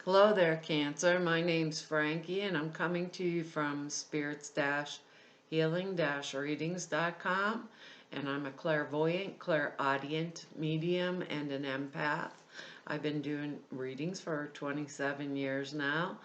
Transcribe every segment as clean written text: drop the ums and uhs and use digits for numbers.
Hello there, Cancer. My name's Frankie, and I'm coming to you from spirits-healing-readings.com. And I'm a clairvoyant, clairaudient, medium, and an empath. I've been doing readings for 27 years now,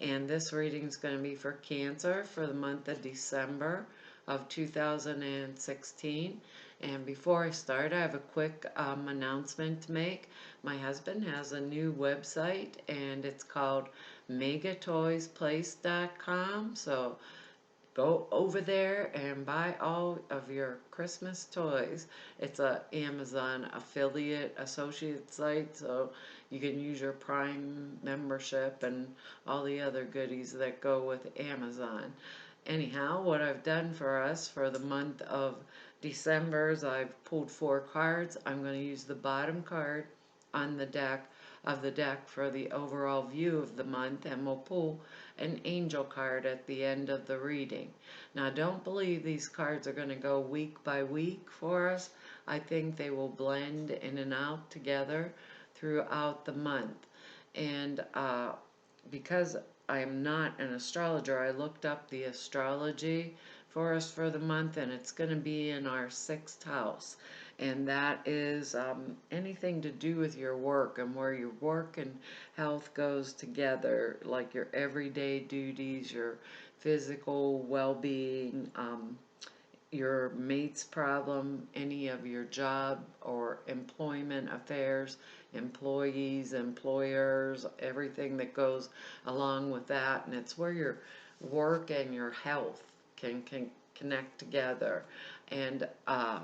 and this reading is going to be for Cancer for the month of December of 2016. And before I start, I have a quick announcement to make. My husband has a new website, and it's called megatoysplace.com. So go over there and buy all of your Christmas toys. It's a Amazon affiliate associate site, so you can use your Prime membership and all the other goodies that go with Amazon. Anyhow, what I've done for us for the month of December is I've pulled 4 cards. I'm going to use the bottom card on the deck for the overall view of the month, and we'll pull an angel card at the end of the reading. Now, don't believe these cards are going to go week by week for us. I think they will blend in and out together throughout the month. And because I am not an astrologer, I looked up the astrology for us for the month, and it's going to be in our 6th house. And that is anything to do with your work and where your work and health goes together, like your everyday duties, your physical well-being, your mate's problem, any of your job or employment affairs, employees, employers, everything that goes along with that. And it's where your work and your health can connect together. And I,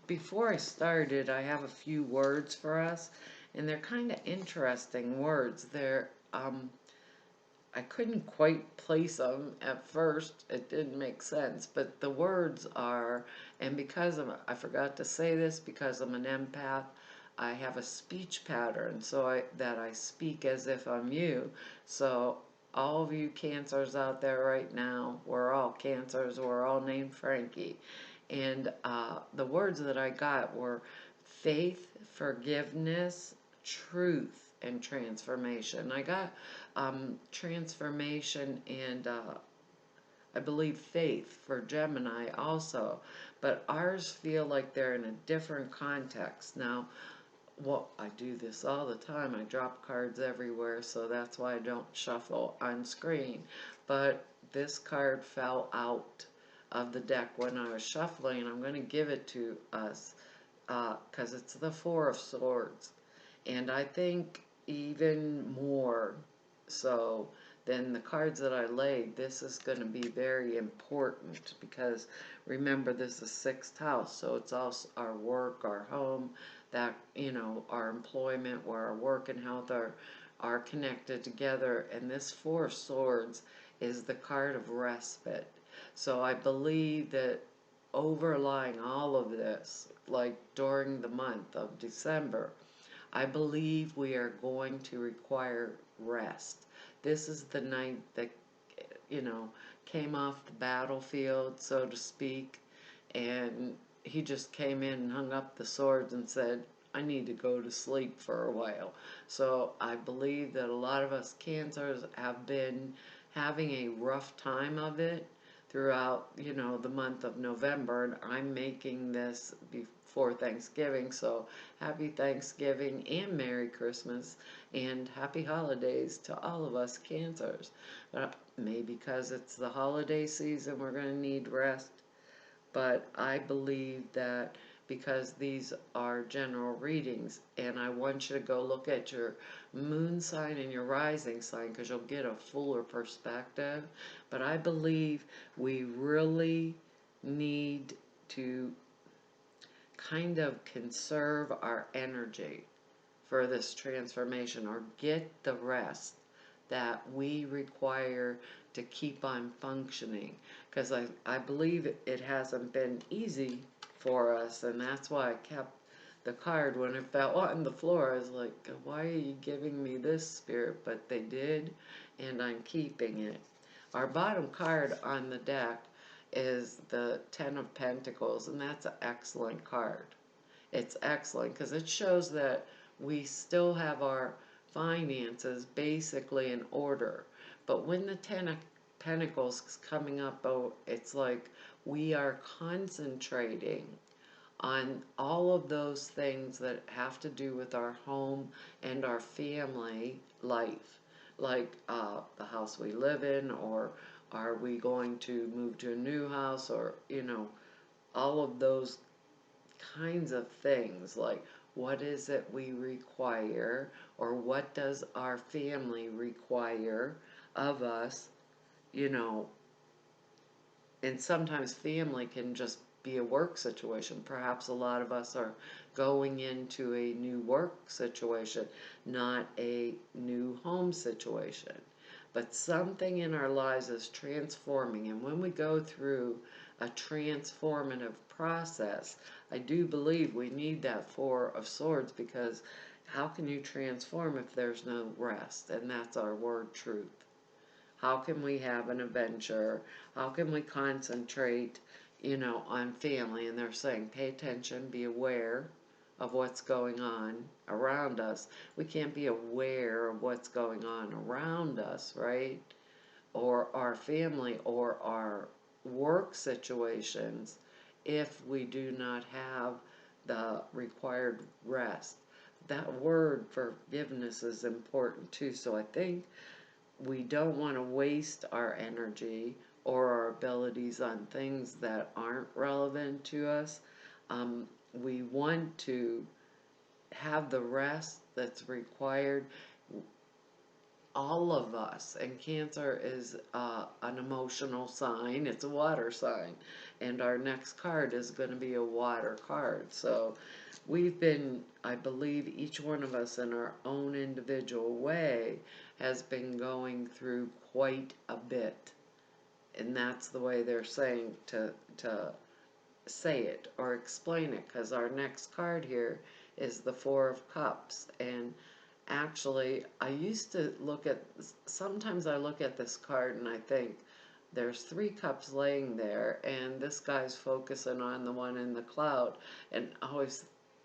before I started, I have a few words for us, and they're kind of interesting words. I couldn't quite place them at first. It didn't make sense, but the words are, and I forgot to say this, because I'm an empath, I have a speech pattern, so that I speak as if I'm you. So all of you Cancers out there right now, we're all Cancers, we're all named Frankie. And the words that I got were faith, forgiveness, truth, and transformation. I got transformation and I believe faith for Gemini also, but ours feel like they're in a different context. Now, I do this all the time. I drop cards everywhere, so that's why I don't shuffle on screen. But this card fell out of the deck when I was shuffling, and I'm going to give it to us because it's the 4 of Swords. And I think even more so than the cards that I laid, this is going to be very important, because remember, this is 6th house, so it's also our work, our home, that, our employment, where our work and health are connected together. And this 4 of Swords is the card of respite. So I believe that overlying all of this, like during the month of December, I believe we are going to require rest. This is the knight that, came off the battlefield, so to speak, and he just came in and hung up the swords and said, I need to go to sleep for a while. So I believe that a lot of us Cancers have been having a rough time of it throughout, the month of November, and I'm making this before Thanksgiving, so happy Thanksgiving and Merry Christmas and happy holidays to all of us Cancers. Maybe because it's the holiday season, we're going to need rest, but I believe that because these are general readings, and I want you to go look at your moon sign and your rising sign, because you'll get a fuller perspective. But I believe we really need to kind of conserve our energy for this transformation, or get the rest that we require to keep on functioning, because I believe it hasn't been easy for us, and that's why I kept the card. When it fell on the floor, I was like, why are you giving me this, Spirit? But they did, and I'm keeping it. Our bottom card on the deck is the 10 of Pentacles, and that's an excellent card. It's excellent because it shows that we still have our finances basically in order. But when the Ten of Pentacles is coming up, oh, it's like we are concentrating on all of those things that have to do with our home and our family life, like the house we live in, or are we going to move to a new house, or all of those kinds of things, like what is it we require, or what does our family require of us, you know, and sometimes family can just be a work situation. Perhaps a lot of us are going into a new work situation, not a new home situation. But something in our lives is transforming, and when we go through a transformative process, I do believe we need that Four of Swords, because how can you transform if there's no rest? And that's our word, truth. How can we have an adventure? How can we concentrate, on family? And they're saying, pay attention, be aware of what's going on around us. We can't be aware of what's going on around us, right? Or our family or our work situations if we do not have the required rest. That word forgiveness is important too. So I think we don't want to waste our energy or our abilities on things that aren't relevant to us. We want to have the rest that's required. All of us, and Cancer is an emotional sign, it's a water sign, and our next card is going to be a water card. So we've been, I believe each one of us in our own individual way has been going through quite a bit, and that's the way they're saying to say it or explain it, because our next card here is the Four of Cups. And actually, I used to sometimes I look at this card and I think there's three cups laying there, and this guy's focusing on the one in the cloud. And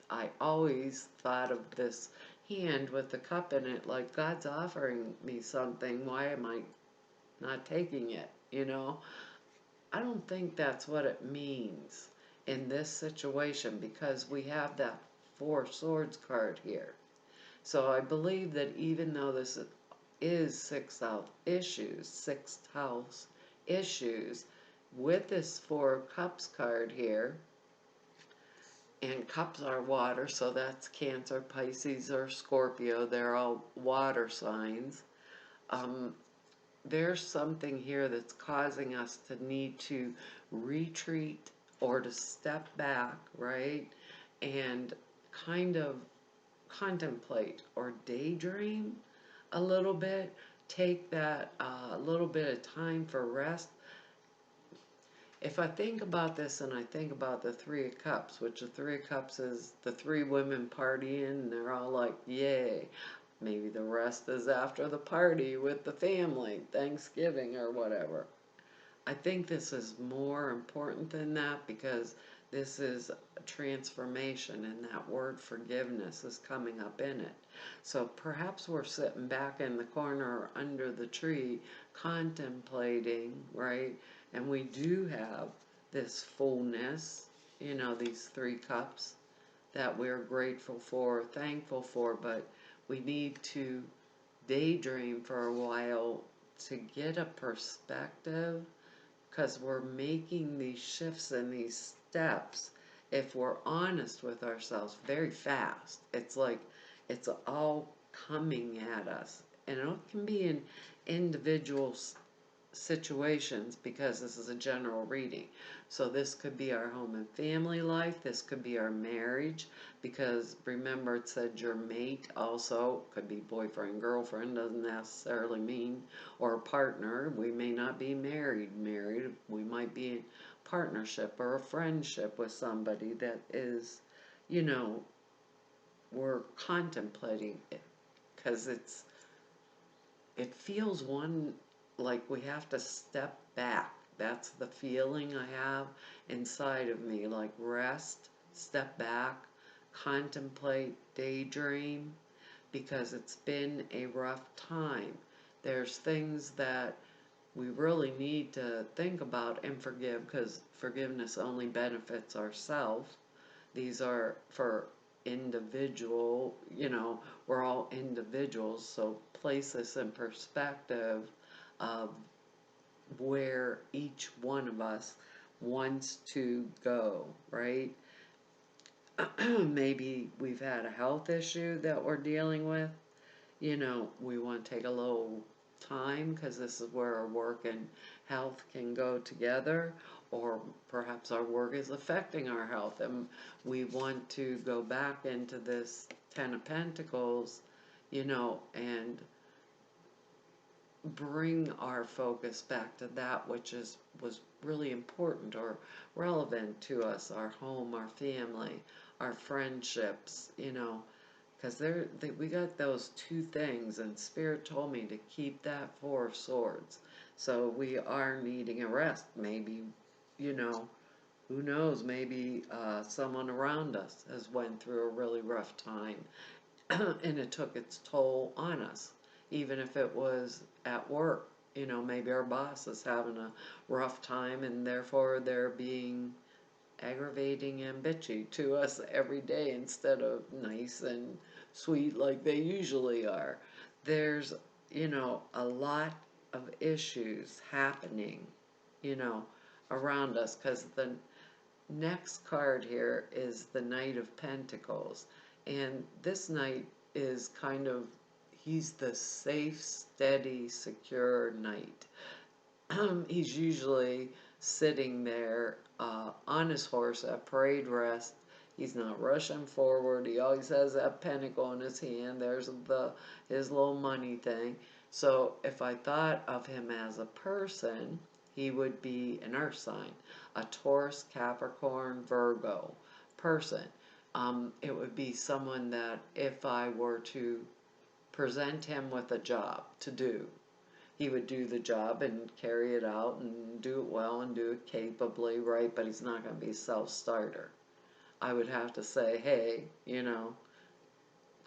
I always thought of this hand with the cup in it, like God's offering me something. Why am I not taking it? I don't think that's what it means in this situation, because we have that Four Swords card here. So I believe that even though this is sixth house issues, with this Four of Cups card here, and cups are water, so that's Cancer, Pisces, or Scorpio. They're all water signs. There's something here that's causing us to need to retreat or to step back, right? And kind of contemplate or daydream a little bit, take that little bit of time for rest. If I think about this and I think about the Three of Cups, which the Three of Cups is the three women partying, and they're all like, yay. Maybe the rest is after the party with the family, Thanksgiving or whatever. I think this is more important than that, because this is a transformation, and that word forgiveness is coming up in it. So perhaps we're sitting back in the corner or under the tree contemplating, right? And we do have this fullness, these three cups that we're grateful for, thankful for, but we need to daydream for a while to get a perspective, because we're making these shifts and these steps, if we're honest with ourselves, very fast. It's like it's all coming at us, and it can be in individual situations, because this is a general reading. So this could be our home and family life, this could be our marriage, because remember it said your mate also could be boyfriend, girlfriend, doesn't necessarily mean, or a partner. We may not be married, we might be in partnership or a friendship with somebody that is, we're contemplating it, because it feels like we have to step back. That's the feeling I have inside of me, like rest, step back, contemplate, daydream, because it's been a rough time. There's things that we really need to think about and forgive, because forgiveness only benefits ourselves. These are for individual, we're all individuals, so place this in perspective of where each one of us wants to go, right? Maybe we've had a health issue that we're dealing with. We want to take a little time because this is where our work and health can go together, or perhaps our work is affecting our health and we want to go back into this Ten of Pentacles, and bring our focus back to that which was really important or relevant to us, our home, our family, our friendships, because we got those two things, and Spirit told me to keep that Four of Swords. So we are needing a rest. Maybe, who knows, maybe someone around us has went through a really rough time and it took its toll on us, even if it was at work. Maybe our boss is having a rough time and therefore they're being aggravating and bitchy to us every day instead of nice and sweet like they usually are. There's, a lot of issues happening, you know, around us, because the next card here is the Knight of Pentacles. And this knight is kind of, he's the safe, steady, secure knight. He's usually sitting there on his horse at parade rest. He's not rushing forward. He always has that pentacle in his hand. There's his little money thing. So if I thought of him as a person, he would be an earth sign, a Taurus, Capricorn, Virgo person. It would be someone that if I were to present him with a job to do, he would do the job and carry it out and do it well and do it capably, right? But he's not going to be a self-starter. I would have to say, hey,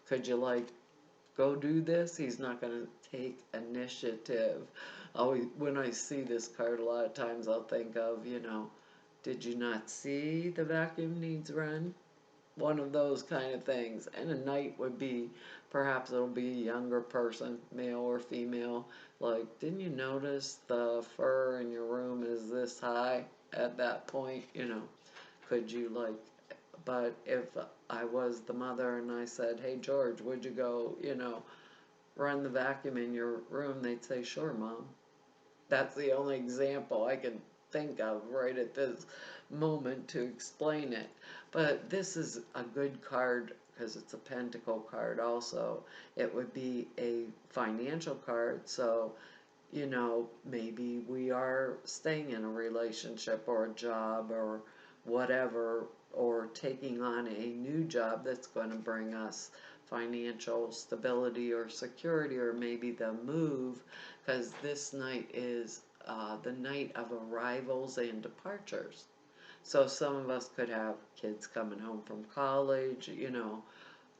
could you go do this? He's not going to take initiative. When I see this card, a lot of times I'll think of, did you not see the vacuum needs run? One of those kind of things. And a knight would be, perhaps it'll be a younger person, male or female, like, didn't you notice the fur in your room is this high at that point? Could you but if I was the mother and I said, hey George, would you go, run the vacuum in your room, they'd say, sure, Mom. That's the only example I can think of right at this moment to explain it. But this is a good card because it's a pentacle card also. It would be a financial card, so maybe we are staying in a relationship or a job or whatever, or taking on a new job that's going to bring us financial stability or security, or maybe the move, because this night is the night of arrivals and departures. So some of us could have kids coming home from college,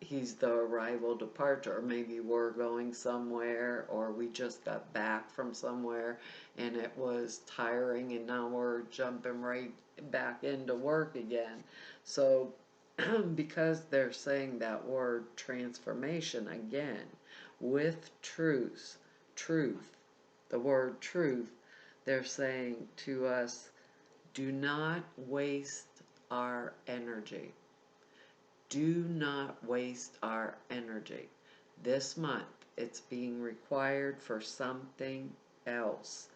he's the arrival departure, or maybe we're going somewhere, or we just got back from somewhere and it was tiring and now we're jumping right back into work again. So because they're saying that word transformation again with truth, the word truth, they're saying to us, do not waste our energy. Do not waste our energy. This month, it's being required for something else.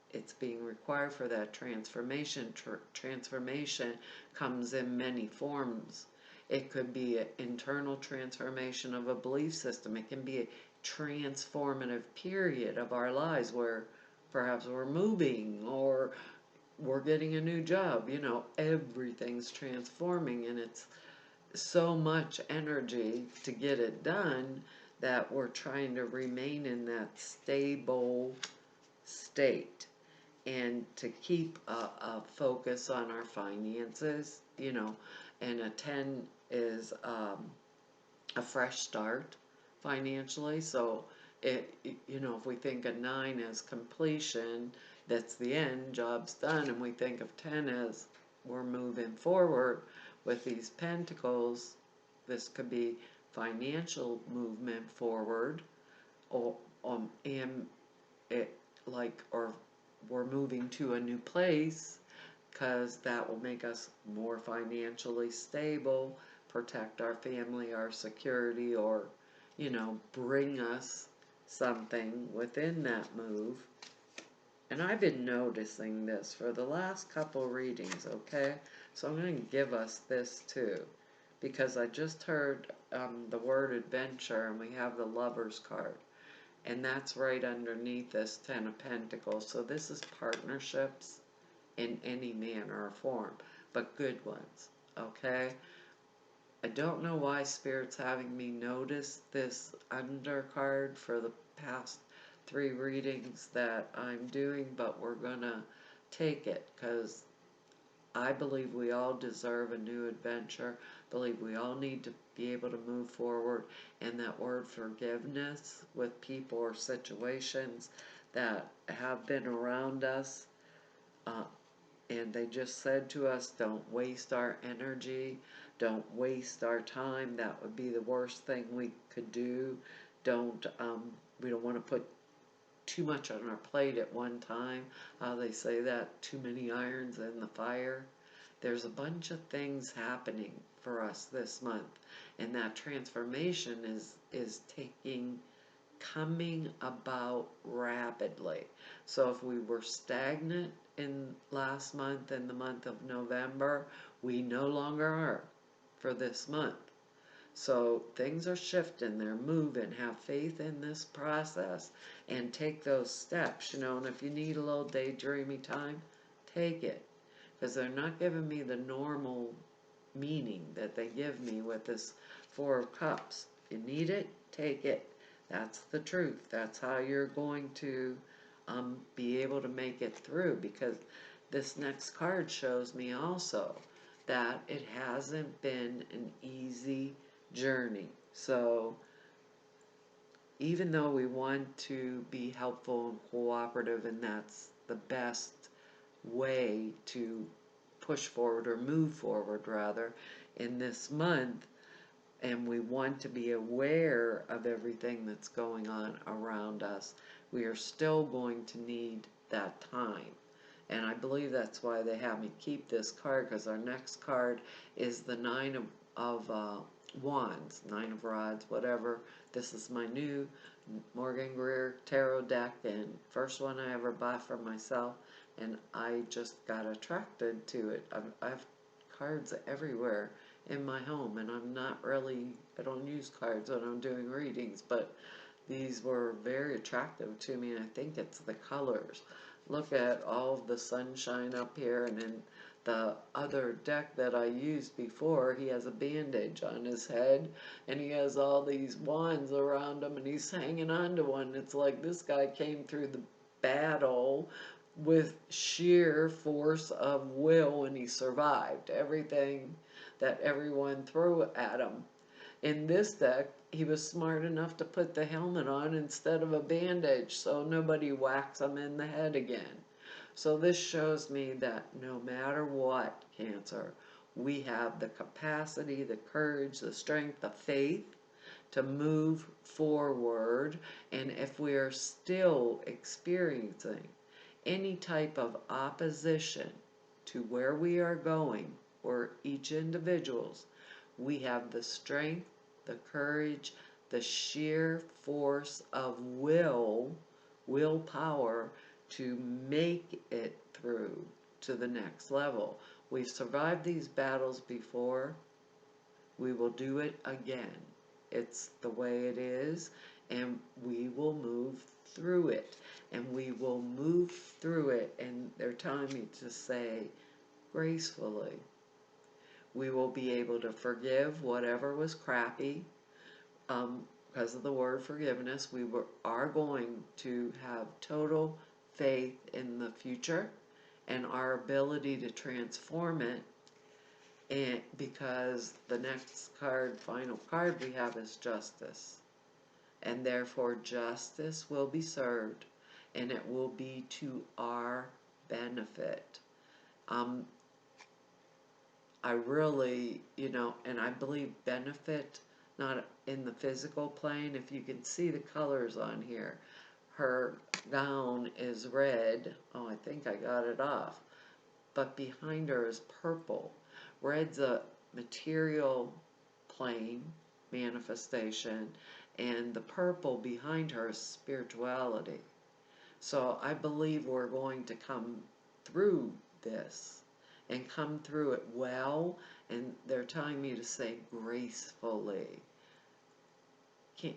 It's being required for that transformation. Transformation comes in many forms. It could be an internal transformation of a belief system. It can be a transformative period of our lives where perhaps we're moving or we're getting a new job. Everything's transforming, and it's so much energy to get it done that we're trying to remain in that stable state and to keep a focus on our finances, and a 10 is a fresh start, financially. So if we think of 9 as completion, that's the end, job's done, and we think of 10 as we're moving forward with these pentacles, this could be financial movement forward, or and it or we're moving to a new place because that will make us more financially stable, protect our family, our security, or bring us something within that move. And I've been noticing this for the last couple readings, okay? So I'm going to give us this too, because I just heard the word adventure, and we have the Lover's card. And that's right underneath this Ten of Pentacles. So this is partnerships in any manner or form, but good ones, okay? I don't know why Spirit's having me notice this undercard for the past 3 readings that I'm doing, but we're gonna take it because I believe we all deserve a new adventure. I believe we all need to be able to move forward, and that word forgiveness with people or situations that have been around us, and they just said to us, don't waste our energy, don't waste our time. That would be the worst thing we could do. We don't want to put too much on our plate at one time. They say that, too many irons in the fire. There's a bunch of things happening for us this month, and that transformation is coming about rapidly. So if we were stagnant in last month, in the month of November, we no longer are for this month. So things are shifting, they're moving. Have faith in this process and take those steps, and if you need a little daydreamy time, take it. Because they're not giving me the normal meaning that they give me with this Four of Cups. You need it, take it. That's the truth. That's how you're going to be able to make it through, because this next card shows me also that it hasn't been an easy journey. So even though we want to be helpful and cooperative, and that's the best way to push forward or move forward rather in this month, and we want to be aware of everything that's going on around us, we are still going to need that time. And I believe that's why they have me keep this card, because our next card is the Nine of Wands, Nine of Rods, whatever. This is my new Morgan Greer tarot deck, and first one I ever bought for myself, and I just got attracted to it. I have cards everywhere in my home, and I don't use cards when I'm doing readings, but these were very attractive to me, and I think it's the colors. Look at all of the sunshine up here, and in the other deck that I used before, he has a bandage on his head, and he has all these wands around him, and he's hanging on to one. It's like this guy came through the battle with sheer force of will, and he survived everything that everyone threw at him. In this deck, he was smart enough to put the helmet on instead of a bandage, so nobody whacks him in the head again. So this shows me that no matter what, Cancer, we have the capacity, the courage, the strength, the faith to move forward. And if we are still experiencing any type of opposition to where we are going, or each individuals, we have the strength, the courage, the sheer force of willpower to make it through to the next level. We've survived these battles before. We will do it again. It's the way it is, and we will move through it. And we will move through it, and they're telling me to say gracefully. We will be able to forgive whatever was crappy. Because of the word forgiveness, are going to have total faith in the future and our ability to transform it. And because the next card, final card we have, is Justice. and therefore justice will be served, and it will be to our benefit. Um, I really, and I believe benefit, not in the physical plane. If you can see the colors on here, her gown is red. Oh, I think I got it off. But behind her is purple. Red's a material plane, manifestation, and the purple behind her is spirituality. So I believe we're going to come through this and come through it well, and they're telling me to say gracefully.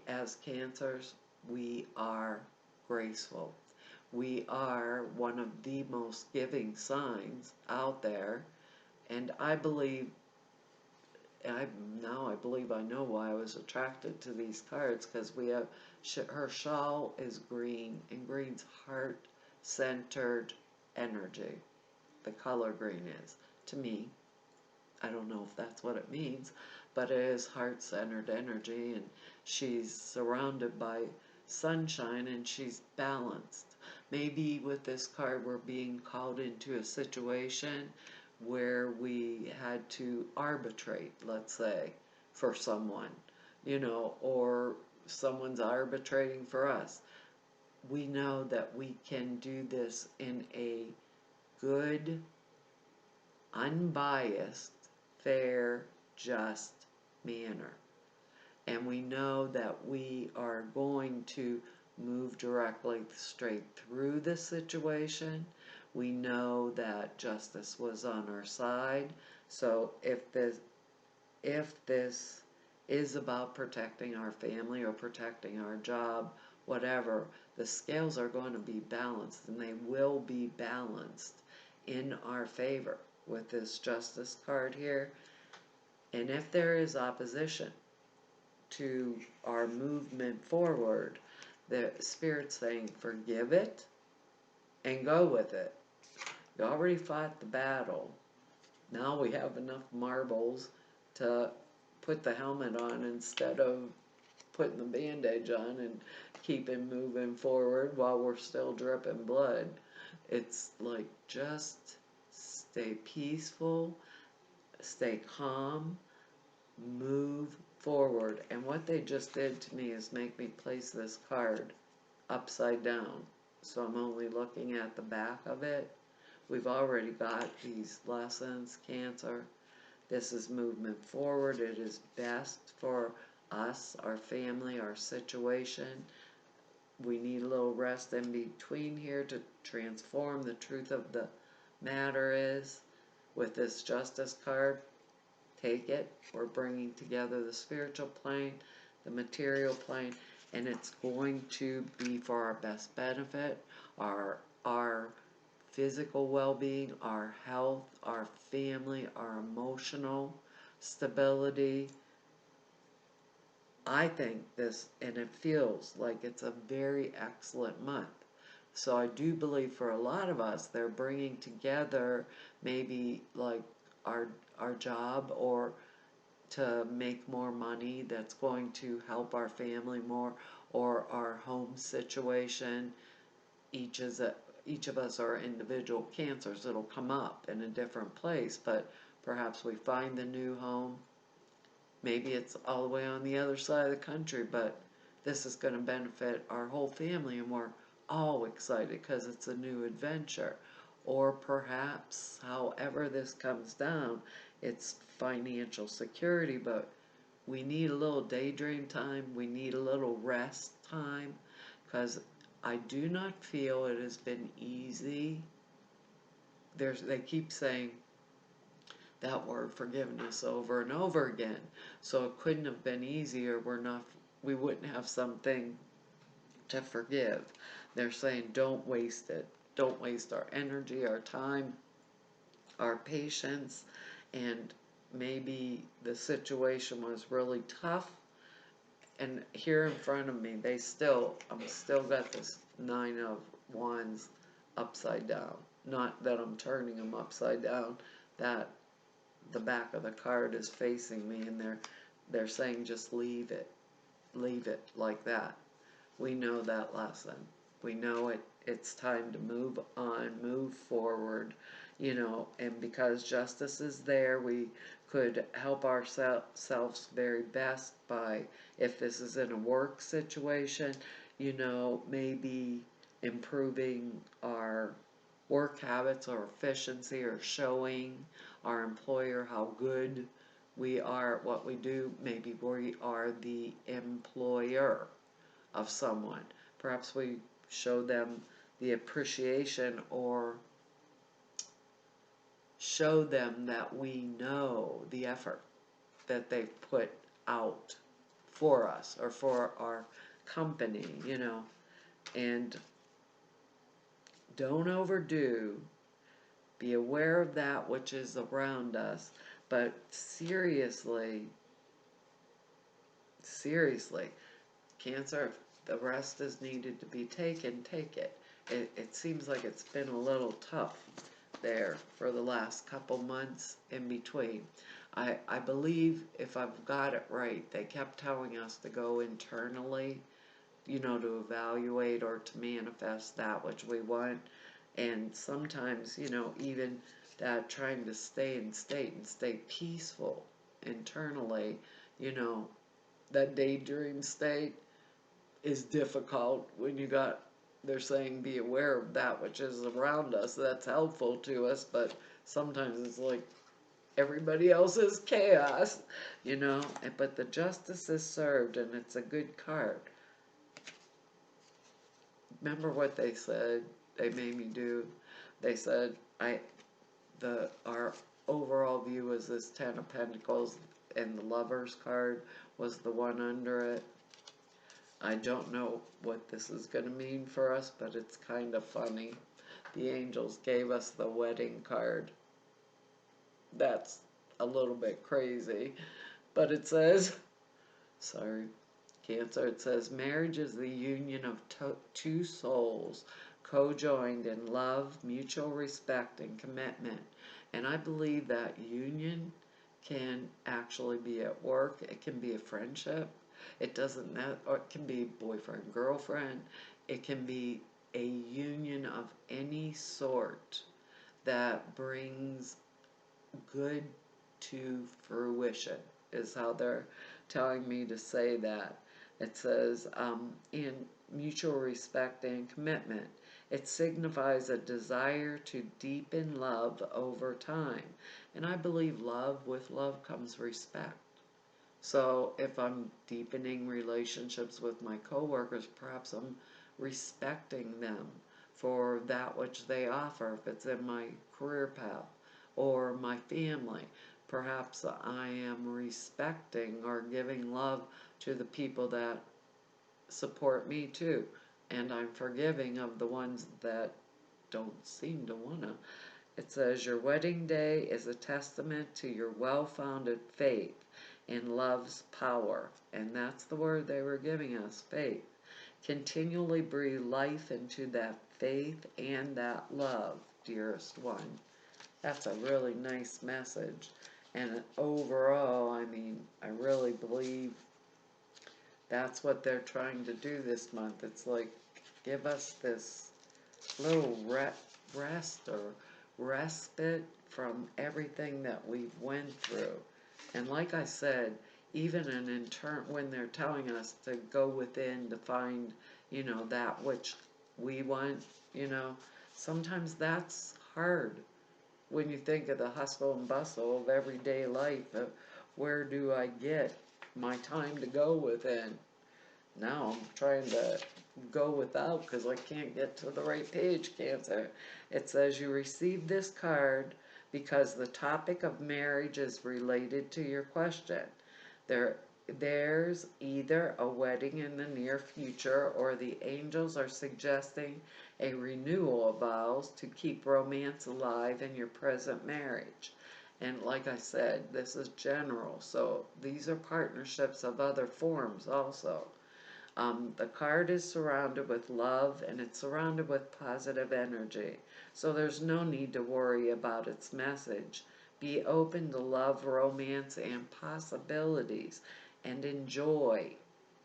As cancers, we are graceful. We are one of the most giving signs out there, and I believe, I believe I know why I was attracted to these cards, because we have, her shawl is green, and green's heart-centered energy. The color green is, to me. I don't know if that's what it means, but it is heart-centered energy, and she's surrounded by sunshine, and she's balanced. Maybe with this card we're being called into a situation where we had to arbitrate, let's say, for someone, or someone's arbitrating for us. We know that we can do this in a good, unbiased, fair, just manner. And we know that we are going to move directly straight through this situation. We know that justice was on our side. So if this is about protecting our family or protecting our job, whatever, the scales are going to be balanced, and they will be balanced in our favor with this justice card here. And if there is opposition to our movement forward, the Spirit's saying, forgive it and go with it. You already fought the battle. Now we have enough marbles to put the helmet on instead of putting the bandage on and keeping moving forward while we're still dripping blood. It's like, just stay peaceful, stay calm, move forward. And what they just did to me is make me place this card upside down. So I'm only looking at the back of it. We've already got these lessons, Cancer. This is movement forward. It is best for us, our family, our situation. We need a little rest in between here to transform. The truth of the matter is, with this justice card, take it. We're bringing together the spiritual plane, the material plane, and it's going to be for our best benefit, our physical well-being, our health, our family, our emotional stability. I think this, and it feels like it's a very excellent month. So I do believe for a lot of us, they're bringing together maybe like our job, or to make more money that's going to help our family more, or our home situation. Each of us are individual cancers. It'll come up in a different place, but perhaps we find the new home. Maybe it's all the way on the other side of the country, but this is going to benefit our whole family, and we're all excited because it's a new adventure. Or perhaps, however this comes down, it's financial security, but we need a little daydream time. We need a little rest time, because I do not feel it has been easy. They keep saying that word forgiveness over and over again. So it couldn't have been easier. We wouldn't have something to forgive. They're saying don't waste it. Don't waste our energy, our time, our patience. And maybe the situation was really tough. And here in front of me, I'm still got this 9 of Wands upside down. Not that I'm turning them upside down, that the back of the card is facing me, and they're saying just leave it. leave it like that. We know that lesson. We know it's time to move on, move forward, and because justice is there, we could help ourselves very best by, if this is in a work situation, maybe improving our work habits or efficiency, or showing our employer how good we are at what we do. Maybe we are the employer of someone. Perhaps we show them the appreciation, or show them that we know the effort that they've put out for us or for our company, and don't overdo. Be aware of that which is around us, but seriously, Cancer, if the rest is needed to be taken, take it. It seems like it's been a little tough there for the last couple months in between. I believe, if I've got it right, they kept telling us to go internally, to evaluate or to manifest that which we want. And sometimes, even that trying to stay in state and stay peaceful internally, that daydream state is difficult when they're saying be aware of that which is around us. That's helpful to us, but sometimes it's like everybody else is chaos, but the justice is served, and it's a good card. Remember what they said? They made me do. They said, our overall view was this Ten of Pentacles, and the Lover's card was the one under it. I don't know what this is going to mean for us, but it's kind of funny. The angels gave us the wedding card. That's a little bit crazy, but it says, sorry, Cancer, it says, marriage is the union of two souls co-joined in love, mutual respect, and commitment. And I believe that union can actually be at work. It can be a friendship. It doesn't, or it can be boyfriend, girlfriend. It can be a union of any sort that brings good to fruition, is how they're telling me to say that. It says, in mutual respect and commitment, it signifies a desire to deepen love over time. And I believe with love comes respect. So if I'm deepening relationships with my coworkers, perhaps I'm respecting them for that which they offer, if it's in my career path or my family. Perhaps I am respecting or giving love to the people that support me too. And I'm forgiving of the ones that don't seem to want to. It says, your wedding day is a testament to your well-founded faith in love's power. And that's the word they were giving us, faith. Continually breathe life into that faith and that love, dearest one. That's a really nice message. And overall, I really believe that's what they're trying to do this month. It's like, give us this little rest or respite from everything that we've went through. And like I said, even when they're telling us to go within to find, that which we want, sometimes that's hard when you think of the hustle and bustle of everyday life. Where do I get my time to go within? Now I'm trying to go without because I can't get to the right page, Cancer. It says, you receive this card because the topic of marriage is related to your question. There's either a wedding in the near future, or the angels are suggesting a renewal of vows to keep romance alive in your present marriage. And like I said, this is general, so these are partnerships of other forms also. The card is surrounded with love, and it's surrounded with positive energy. So there's no need to worry about its message. Be open to love, romance, and possibilities, and enjoy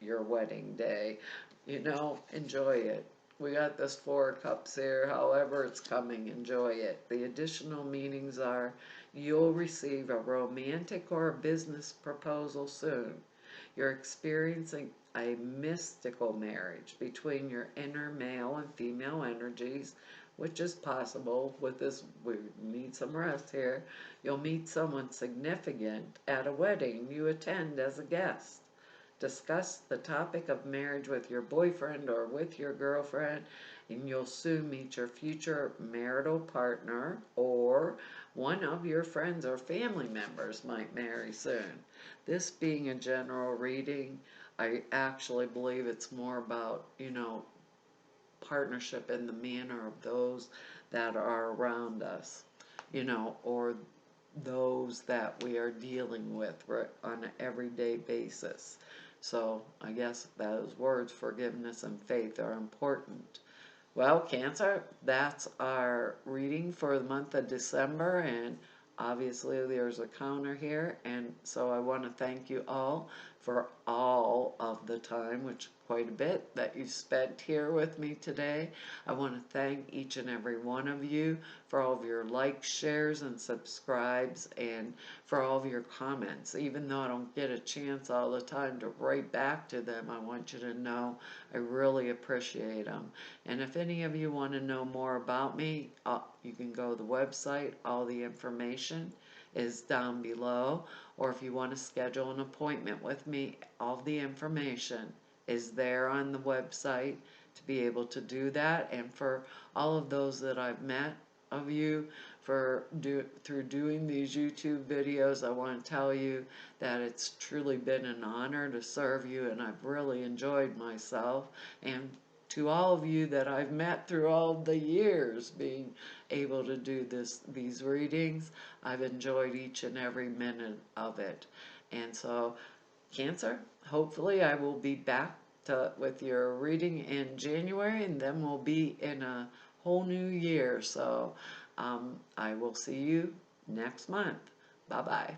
your wedding day. Enjoy it. We got this Four of Cups here, however it's coming, enjoy it. The additional meanings are you'll receive a romantic or a business proposal soon. You're experiencing a mystical marriage between your inner male and female energies, which is possible with this. We need some rest here. You'll meet someone significant at a wedding you attend as a guest. Discuss the topic of marriage with your boyfriend or with your girlfriend, and you'll soon meet your future marital partner, or one of your friends or family members might marry soon. This being a general reading, I actually believe it's more about, partnership in the manner of those that are around us, or those that we are dealing with on an everyday basis. So I guess those words, forgiveness and faith, are important. Well, Cancer, that's our reading for the month of December, and obviously there's a counter here, and so I want to thank you all for all of the time, which quite a bit, that you spent here with me today. I want to thank each and every one of you for all of your likes, shares, and subscribes, and for all of your comments. Even though I don't get a chance all the time to write back to them, I want you to know I really appreciate them. And if any of you want to know more about me, you can go to the website. All the information is down below. Or if you want to schedule an appointment with me, all the information is there on the website to be able to do that. And for all of those that I've met of you through doing these YouTube videos, I want to tell you that it's truly been an honor to serve you, and I've really enjoyed myself. And to all of you that I've met through all the years being able to do these readings, I've enjoyed each and every minute of it. And so, Cancer, hopefully I will be back with your reading in January, and then we'll be in a whole new year. So I will see you next month. Bye-bye.